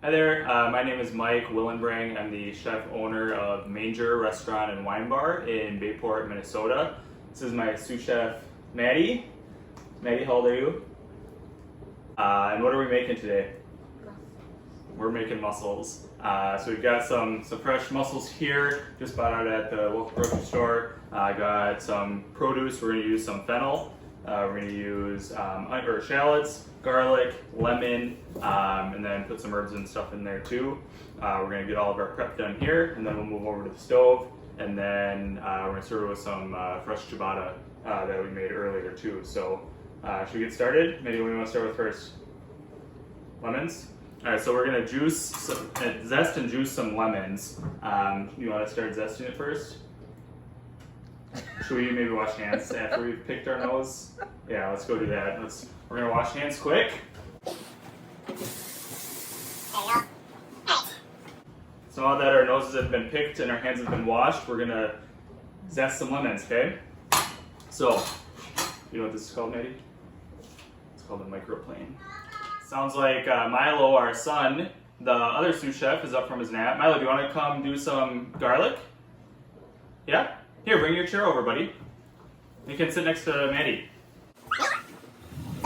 Hi there, my name is Mike Willenbrang. I'm the chef owner of Manger Restaurant and Wine Bar in Bayport, Minnesota. This is my sous chef, Maddie. Maddie, how old are you? And what are we making today? We're making mussels. So we've got some fresh mussels here, just bought out at the local grocery store. I got some produce. We're going to use some fennel. We're going to use shallots, garlic, lemon, and then put some herbs and stuff in there too. We're going to get all of our prep done here, and then we'll move over to the stove, and then we're going to serve it with some fresh ciabatta that we made earlier too. So should we get started? Maybe what do you want to start with first? Lemons? Alright, so we're going to zest and juice some lemons. You want to start zesting it first? Should we maybe wash hands after we've picked our nose? Yeah, let's go do that. We're going to wash hands quick. So now that our noses have been picked and our hands have been washed, we're going to zest some lemons, okay? So, you know what this is called, Maddie? It's called a microplane. Sounds like Milo, our son, the other sous chef, is up from his nap. Milo, do you want to come do some garlic? Yeah? Here, bring your chair over, buddy. You can sit next to Maddie. So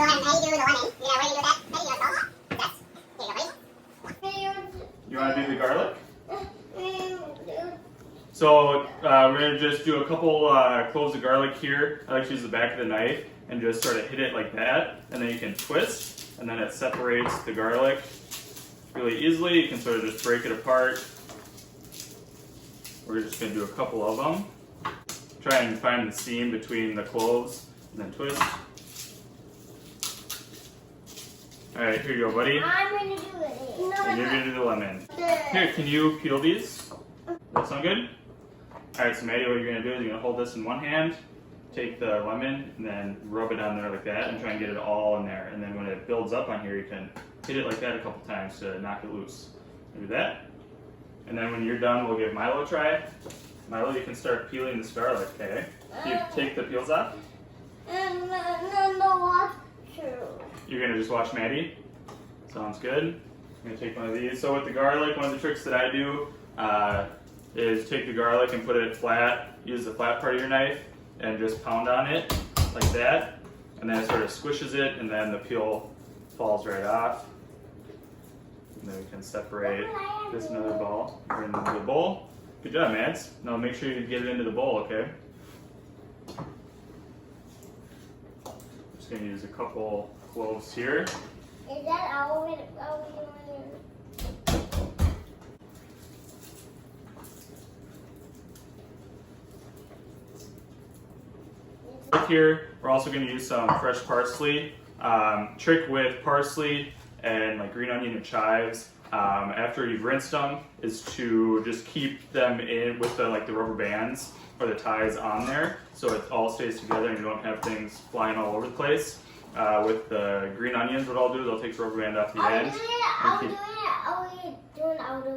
how do you do the lemon? You know, what do you do with that? How do you do it? Yes. Here you go, buddy. You want to do the garlic? So we're going to just do a couple cloves of garlic here. I like to use the back of the knife and just sort of hit it like that. And then you can twist, and then it separates the garlic really easily. You can sort of just break it apart. We're just going to do a couple of them. Try and find the seam between the cloves, and then twist. Alright, here you go, buddy. I'm going to do it. No, and you're going to do the lemon. Here, can you peel these? That sound good? Alright, so Maddie, what you're going to do is you're going to hold this in one hand, take the lemon, and then rub it on there like that, and try and get it all in there. And then when it builds up on here, you can hit it like that a couple times to knock it loose. Do that. And then when you're done, we'll give Milo a try. Milo, you can start peeling this garlic, okay? You take the peels off? No, You're going to just watch Maddie? Sounds good. I'm going to take one of these. So with the garlic, one of the tricks that I do is take the garlic and put it flat, use the flat part of your knife, and just pound on it like that. And then it sort of squishes it, and then the peel falls right off. And then we can separate this in another bowl, or into the bowl. Good job, Mads. Now make sure you get it into the bowl, okay? I'm just going to use a couple cloves here. Is that all we doing? Here, we're also going to use some fresh parsley. Trick with parsley and like green onion and chives, after you've rinsed them, is to just keep them in with the rubber bands or the ties on there, so it all stays together and you don't have things flying all over the place. With the green onions, what I'll do is I'll take the rubber band off the ends. Are we doing all the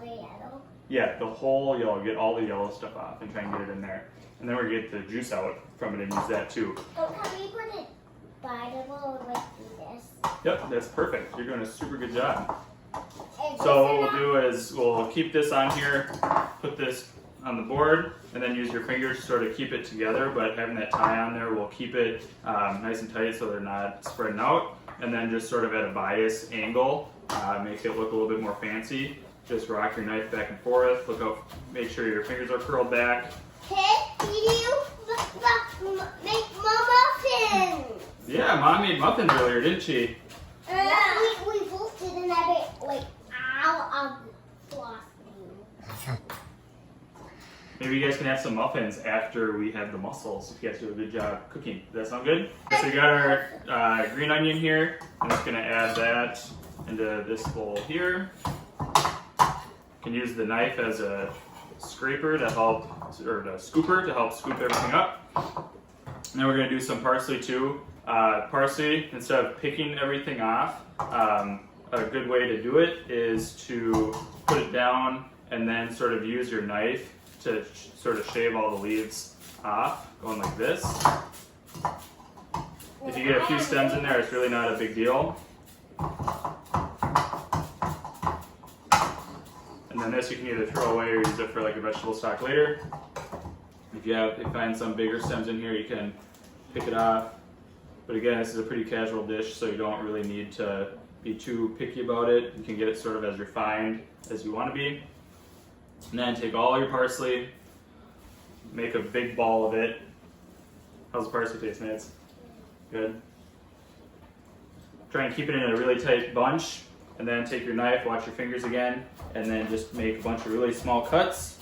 yellow? Yeah, the whole yellow. Get all the yellow stuff off and try and get it in there. And then we're going to get the juice out from it and use that too. Oh, can we put it by the bowl like this? Yep, that's perfect. You're doing a super good job. So what we'll do is we'll keep this on here, put this on the board, and then use your fingers to sort of keep it together, but having that tie on there will keep it nice and tight so they're not spreading out. And then just sort of at a bias angle, make it look a little bit more fancy. Just rock your knife back and forth, look up, make sure your fingers are curled back. Hey, did you make muffins? Yeah, Mom made muffins earlier, didn't she? We both did, and I made out of frosting. Maybe you guys can have some muffins after we have the mussels if you guys do a good job cooking. Does that sound good? So we got our green onion here. I'm just going to add that into this bowl here. You can use the knife as a scraper to help, or the scooper to help scoop everything up. And then we're going to do some parsley too. Parsley, instead of picking everything off, a good way to do it is to put it down and then sort of use your knife to sort of shave all the leaves off, going like this. If you get a few stems in there, it's really not a big deal. then this you can either throw away or use it for like a vegetable stock later. If you find some bigger stems in here, you can pick it off. But again, this is a pretty casual dish, so you don't really need to be too picky about it. You can get it sort of as refined as you want to be. And then take all your parsley, make a big ball of it. How's the parsley taste, Mads? Good. Try and keep it in a really tight bunch, and then take your knife, watch your fingers again, and then just make a bunch of really small cuts.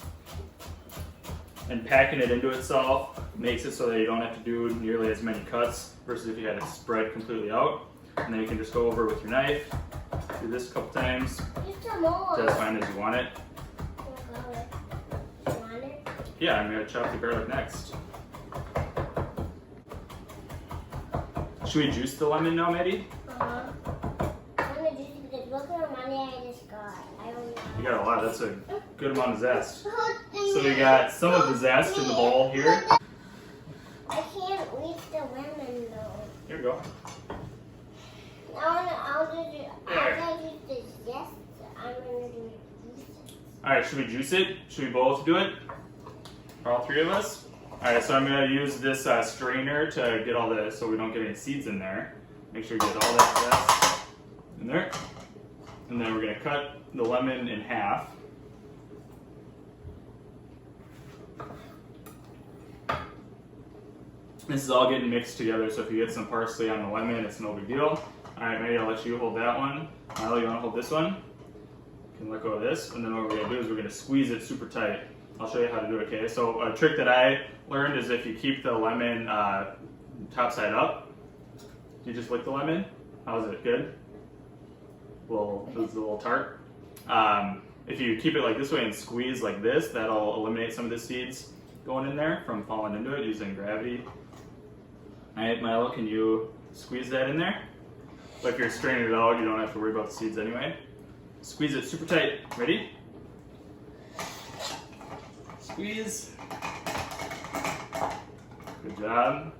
And packing it into itself makes it so that you don't have to do nearly as many cuts versus if you had it spread completely out. And then you can just go over with your knife, do this a couple times, to as fine as you want it. Yeah, I'm gonna chop the garlic next. Should we juice the lemon now, Maddie? I'm gonna juice it because look at the money I just got. I don't know. You got a lot, that's a good amount of zest. So we got some of the zest in the bowl here. I can't reach the lemon though. Here we go. I'll use the zest. I'm gonna do juice. Alright, should we juice it? Should we both do it? All three of us? Alright, so I'm going to use this strainer to get all the, so we don't get any seeds in there. Make sure you get all that zest in there. And then we're going to cut the lemon in half. This is all getting mixed together, so if you get some parsley on the lemon, it's no big deal. Alright, maybe I'll let you hold that one. Milo, you want to hold this one? You can let go of this, and then what we're going to do is we're going to squeeze it super tight. I'll show you how to do it, okay? So a trick that I learned is if you keep the lemon top side up, you just lick the lemon. How's it? Good? Well, this is a little tart. If you keep it like this way and squeeze like this, that'll eliminate some of the seeds going in there from falling into it using gravity. Alright, Milo, can you squeeze that in there? But if you're straining it out, you don't have to worry about the seeds anyway. Squeeze it super tight. Ready? Squeeze. Good job.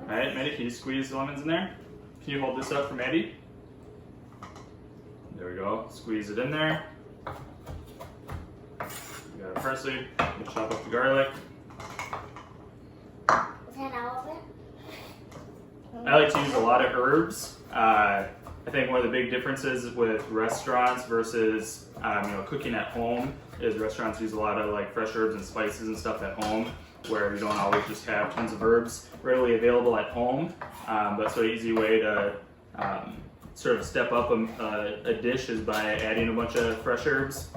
Alright, Maddie, can you squeeze the lemons in there? Can you hold this up for Maddie? There we go. Squeeze it in there. We got our parsley. We'll chop up the garlic. Is that all of it? I like to use a lot of herbs. I think one of the big differences with restaurants versus cooking at home is restaurants use a lot of like fresh herbs and spices and stuff at home, where you don't always just have tons of herbs readily available at home. But so an easy way to sort of step up a dish is by adding a bunch of fresh herbs.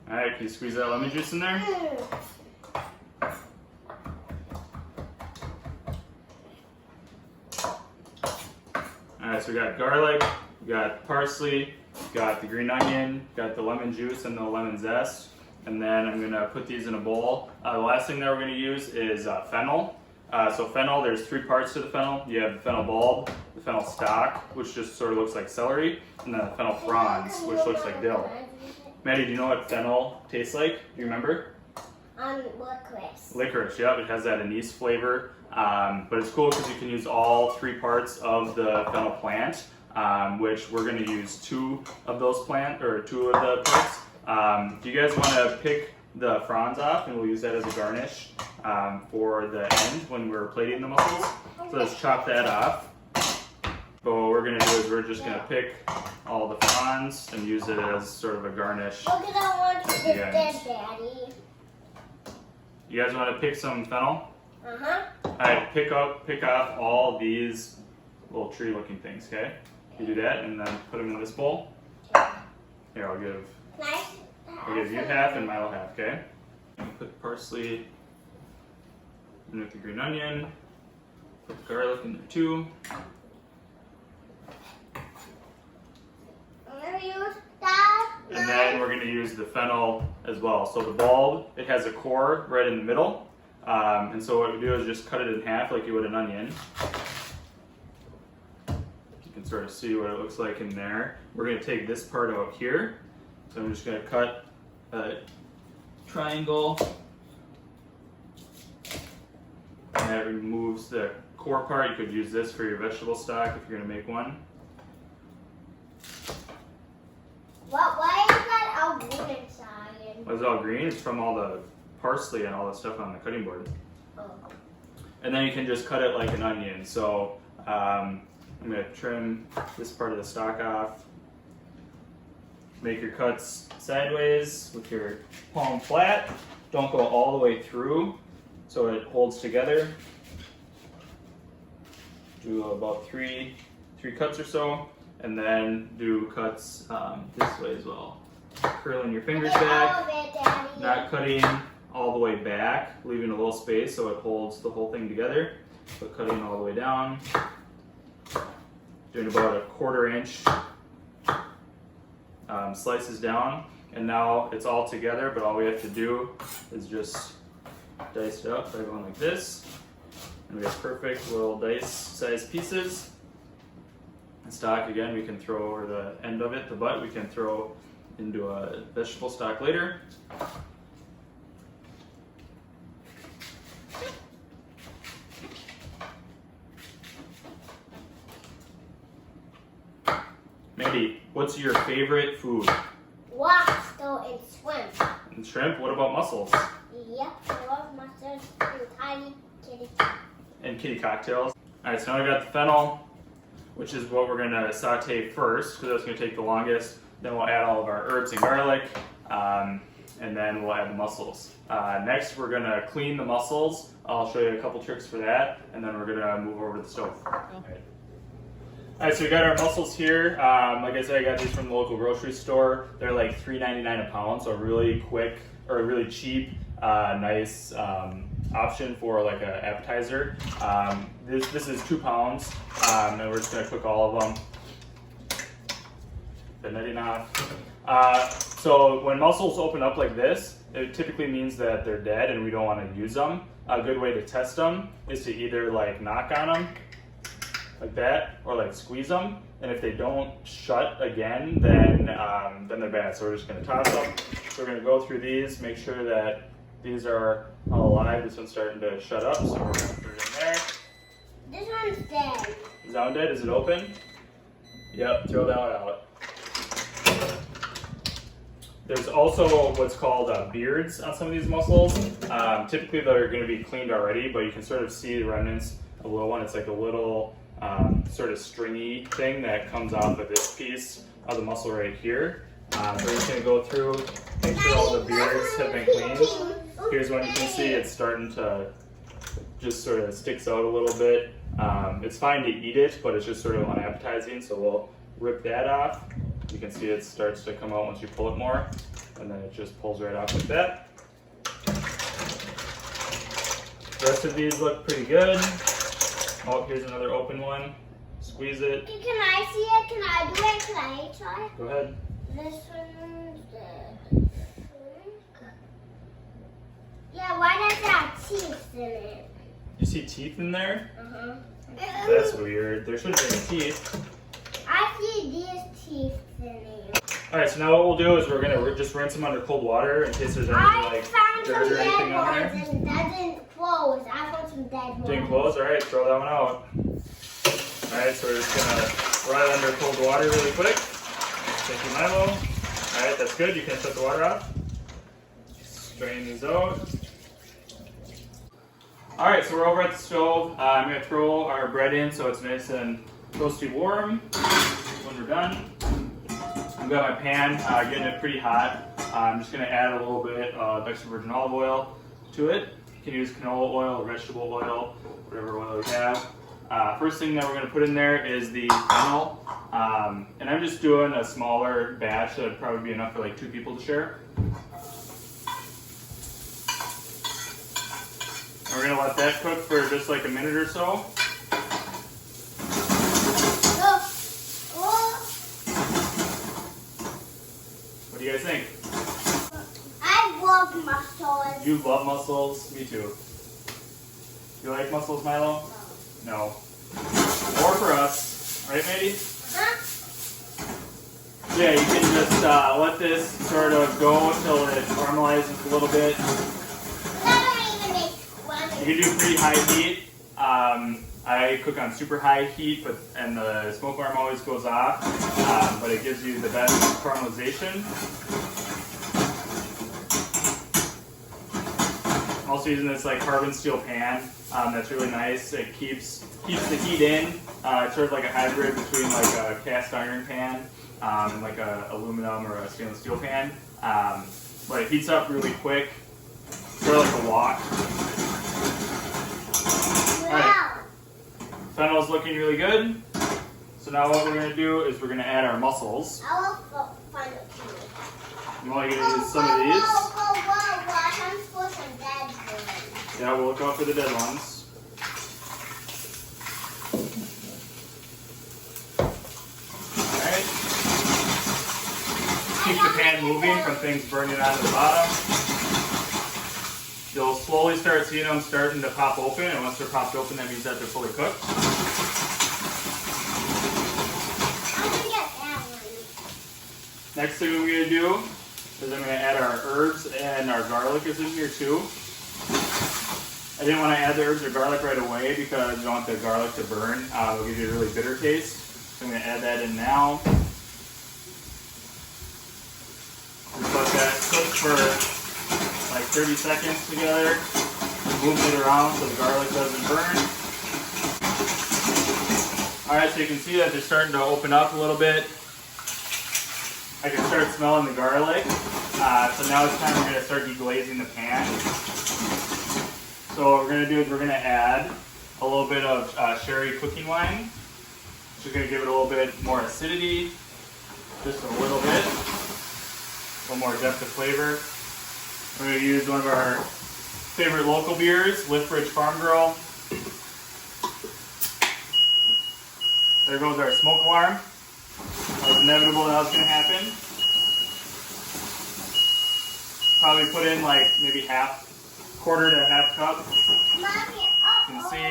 Alright, can you squeeze that lemon juice in there? Alright, so we got garlic, we got parsley, we got the green onion, got the lemon juice and the lemon zest. And then I'm going to put these in a bowl. The last thing that we're going to use is fennel. So fennel, there's three parts to the fennel. You have the fennel bulb, the fennel stalk, which just sort of looks like celery, and then the fennel fronds, which looks like dill. Maddie, do you know what fennel tastes like? Do you remember? Licorice. Licorice, yeah, it has that anise flavor. But it's cool because you can use all three parts of the fennel plant, which we're going to use two of the parts. Do you guys want to pick the fronds off, and we'll use that as a garnish for the end when we're plating the mussels? So let's chop that off. But what we're going to do is we're just going to pick all the fronds and use it as sort of a garnish. Look at that one the end. Daddy. You guys want to pick some fennel? Uh-huh. Alright, pick off all these little tree-looking things, okay? You do that, and then put them in this bowl. Here, I'll give you half and Milo half, okay? And put the parsley in with the green onion. Put the garlic in there too. And then we're going to use the fennel as well. So the bulb, it has a core right in the middle. And so what we do is just cut it in half like you would an onion. You can sort of see what it looks like in there. We're going to take this part out here. So I'm just going to cut a triangle. And that removes the core part. You could use this for your vegetable stock if you're going to make one. Why is that all green inside? Why is it all green? It's from all the parsley and all the stuff on the cutting board. Oh. And then you can just cut it like an onion. So I'm going to trim this part of the stock off. Make your cuts sideways with your palm flat. Don't go all the way through so it holds together. Do about three cuts or so, and then do cuts this way as well. Curling your fingers back, not cutting all the way back, leaving a little space so it holds the whole thing together, but cutting all the way down. Doing about a 1/4 inch slices down, and now it's all together, but all we have to do is just dice it up by going like this, and we have perfect little dice sized pieces. And stock, again, we can throw over the end of it, the butt, we can throw into a vegetable stock later. Mandy, what's your favorite food? Lobster and shrimp. And shrimp? What about mussels? Yep, I love mussels and tiny kitty. And kitty cocktails. Alright, so now we got the fennel, which is what we're going to saute first, because that's going to take the longest. Then we'll add all of our herbs and garlic, and then we'll add the mussels. Next, we're going to clean the mussels. I'll show you a couple tricks for that, and then we're going to move over to the stove. Alright, so we got our mussels here. Like I said, I got these from the local grocery store. They're like $3.99 a pound, so really quick, or really cheap, nice option for like an appetizer. This is 2 pounds, and we're just gonna cook all of them. The netting off. So when mussels open up like this, it typically means that they're dead and we don't want to use them. A good way to test them is to either like knock on them like that, or like squeeze them, and if they don't shut again, then they're bad. So we're just gonna toss them. So we're gonna go through these, make sure that these are all alive. This one's starting to shut up, so we're gonna put it in there. This one's dead. Is that one dead? Is it open? Yep, throw that one out. There's also what's called beards on some of these mussels. Typically they're gonna be cleaned already, but you can sort of see the remnants of a little one. It's like a little sort of stringy thing that comes off of this piece of the mussel right here. We're just going to go through, make sure all the beards have been cleaned. Here's one you can see, it's starting to just sort of sticks out a little bit. It's fine to eat it, but it's just sort of unappetizing, so we'll rip that off. You can see it starts to come out once you pull it more, and then it just pulls right off like that. The rest of these look pretty good. Oh, here's another open one. Squeeze it. Can I see it? Can I do it? Can I try? Go ahead. This one's dead. Yeah, why does it have teeth in it? You see teeth in there? Uh-huh. That's weird. There shouldn't be any teeth. I see these teeth in it. Alright, so now what we'll do is we're going to just rinse them under cold water in case there's anything like found dirt some or anything dead on there. ones and that didn't close. I found some dead ones. Didn't close? Alright, throw that one out. Alright, so we're just going to run it under cold water really quick. Thank you, Milo. Alright, that's good. You can shut the water off. Strain these out. Alright, so we're over at the stove. I'm going to throw our bread in so it's nice and toasty warm when we're done. I've got my pan getting it pretty hot. I'm just going to add a little bit of extra virgin olive oil to it. You can use canola oil or vegetable oil, whatever oil you have. First thing that we're going to put in there is the fennel. And I'm just doing a smaller batch that would probably be enough for like 2 people to share. And we're going to let that cook for just like a minute or so. What do you guys think? I love mussels. You love mussels? Me too. You like mussels, Milo? No. More for us. Right, Mandy? Huh? Yeah, you can just let this sort of go until it caramelizes a little bit. I don't even make one. You can do pretty high heat I cook on super high heat, and the smoke alarm always goes off, but it gives you the best caramelization. I'm also using this like carbon steel pan. That's really nice. It keeps the heat in. It's sort of like a hybrid between like a cast iron pan and like a aluminum or a stainless steel pan. But it heats up really quick. Sort of like a wok. Alright, funnel's looking really good. So now what we're going to do is we're going to add our mussels. I will find it. You want to use some of these? I'm supposed to dead ones. Yeah, we'll look out for the dead ones. Alright. Keep the pan moving from things burning out of the bottom. You'll slowly start seeing them starting to pop open, and once they're popped open, that means that they're fully cooked. I'm going to get that one. Next thing we're going to do is I'm going to add our herbs, and our garlic is in here too. I didn't want to add the herbs or garlic right away because you don't want the garlic to burn. It'll give you a really bitter taste. So I'm going to add that in now. Just let that cook for like 30 seconds together. Move it around so the garlic doesn't burn. Alright, so you can see that they're starting to open up a little bit. I can start smelling the garlic. So now it's time we're going to start deglazing the pan. So what we're going to do is we're going to add a little bit of sherry cooking wine, which is going to give it a little bit more acidity, just a little bit, a little more depth of flavor. We're going to use one of our favorite local beers, Lithbridge Farm Girl. There goes our smoke alarm. It was inevitable that was going to happen. Probably put in like maybe quarter to half cup. Mommy, You can see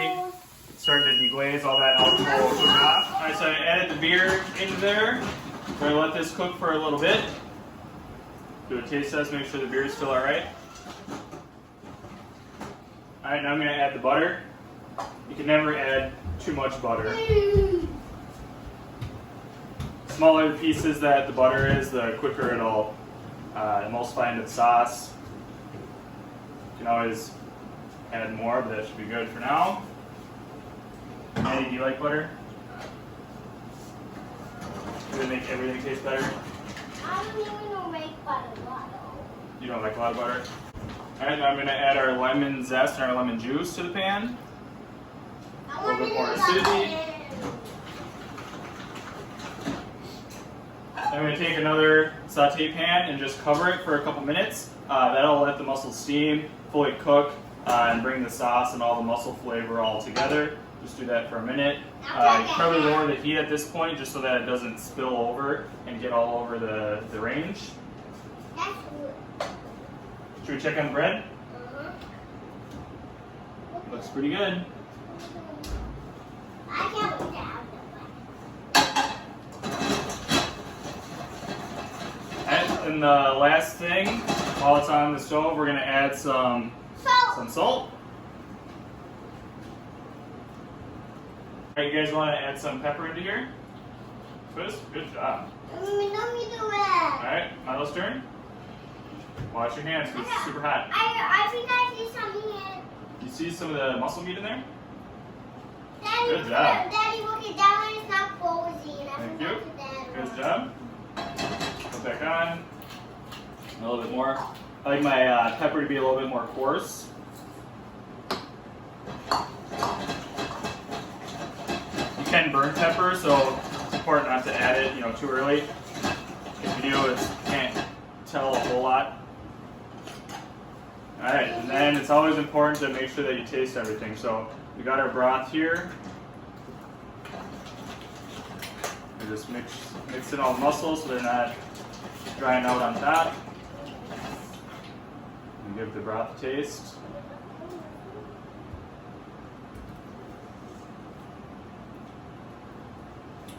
it's starting to deglaze, all that alcohol coming off. Alright, so I added the beer into there. We're going to let this cook for a little bit. Do a taste test, make sure the beer is still alright. Alright, now I'm going to add the butter. You can never add too much butter. Smaller pieces that the butter is, the quicker it'll emulsify into the sauce. You can always add more, but that should be good for now. Maddie, do you like butter? Does it make everything taste better? I don't even know make butter. You don't like a lot of butter? Alright, now I'm going to add our lemon zest and our lemon juice to the pan. A little bit more acidity. I'm going to take another saute pan and just cover it for a couple minutes. That'll let the mussels steam, fully cook, and bring the sauce and all the mussel flavor all together. Just do that for a minute. Probably lower the heat at this point just so that it doesn't spill over and get all over the range. That's good. Should we check on the bread? Looks pretty good. I can't wait to have And the last thing, while it's on the stove, we're going to add some salt. Alright, you guys want to add some pepper into here? Twist? Good job. Let me do it. Alright, Milo's turn. Wash your hands because it's super hot. I think I see something in. You see some of the mussel meat in there? Daddy, Good job. Daddy, look at that one. It's not frozen. Thank you. Good job. Put back on. A little bit more. I like my pepper to be a little bit more coarse. You can burn pepper, so it's important not to add it, too early. If you do, you can't tell a whole lot. All right, and then it's always important to make sure that you taste everything. So we got our broth here. We just mix in all the mussels so they're not drying out on top. And give the broth a taste.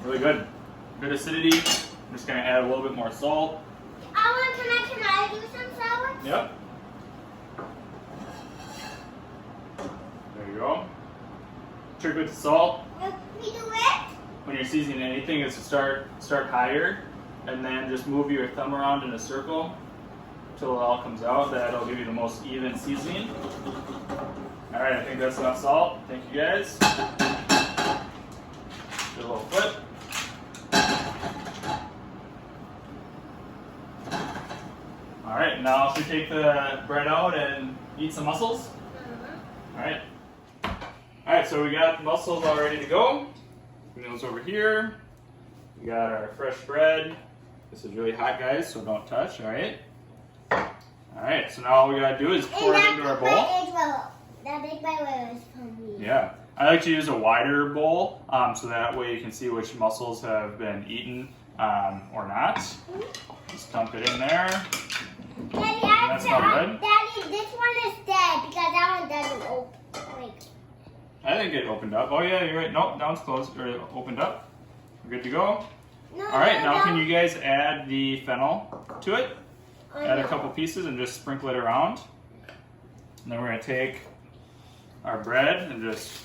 Really good. Good acidity. I'm just going to add a little bit more salt. Can I do some sour? Yep. There you go. trick with the salt, We do it? when you're seasoning anything, is to start higher, and then just move your thumb around in a circle until it all comes out. That'll give you the most even seasoning. All right, I think that's enough salt. Thank you guys. Do a little flip. All right, now should we take the bread out and eat some mussels? All right. All right, so we got the mussels all ready to go. Bring those over here. We got our fresh bread. This is really hot, guys, so don't touch. All right. All right, so now all we gotta do is pour it into our bowl. That big bite was from me. Yeah, I like to use a wider bowl, so that way you can see which mussels have been eaten or not. Just dump it in there. Daddy, That's not good. Daddy, this one is dead because that one doesn't open. Like, I think it opened up. Oh yeah, you're right. Nope, that one's closed or opened up. We're good to go. no, All right, no, now no. can you guys add the fennel to it? Oh, Add a no. couple pieces and just sprinkle it around. And then we're gonna take our bread and just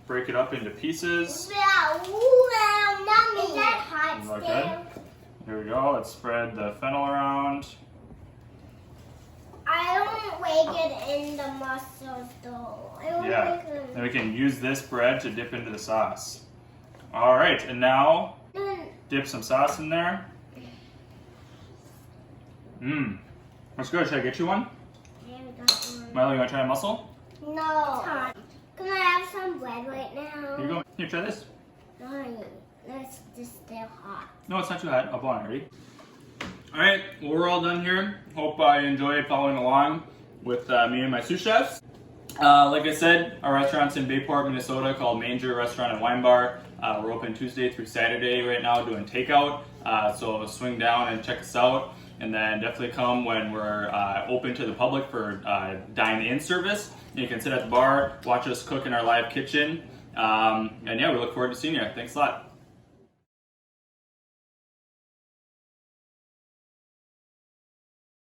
break it up into pieces. Wow, mommy. Is that hot Like still? that. Here we go. Let's spread the fennel around. I don't wake it in the mussels though. I don't Yeah. wake it Then we can use this bread to dip into the sauce. All right, and now dip some sauce in there. Mmm, that's good. Should I get you one? Milo, you want to try a mussel? No. Can I have some bread right now? Here you go. Here, try this. No, honey. It's just still hot. No, it's not too hot. I'll blow on it. Ready? All right, well, we're all done here. Hope you enjoyed following along with me and my sous chefs. Like I said, our restaurant's in Bayport, Minnesota, called Manger Restaurant and Wine Bar. We're open Tuesday through Saturday right now doing takeout. So swing down and check us out. And then definitely come when we're open to the public for dine-in service. You can sit at the bar, watch us cook in our live kitchen. And yeah, we look forward to seeing you. Thanks a lot.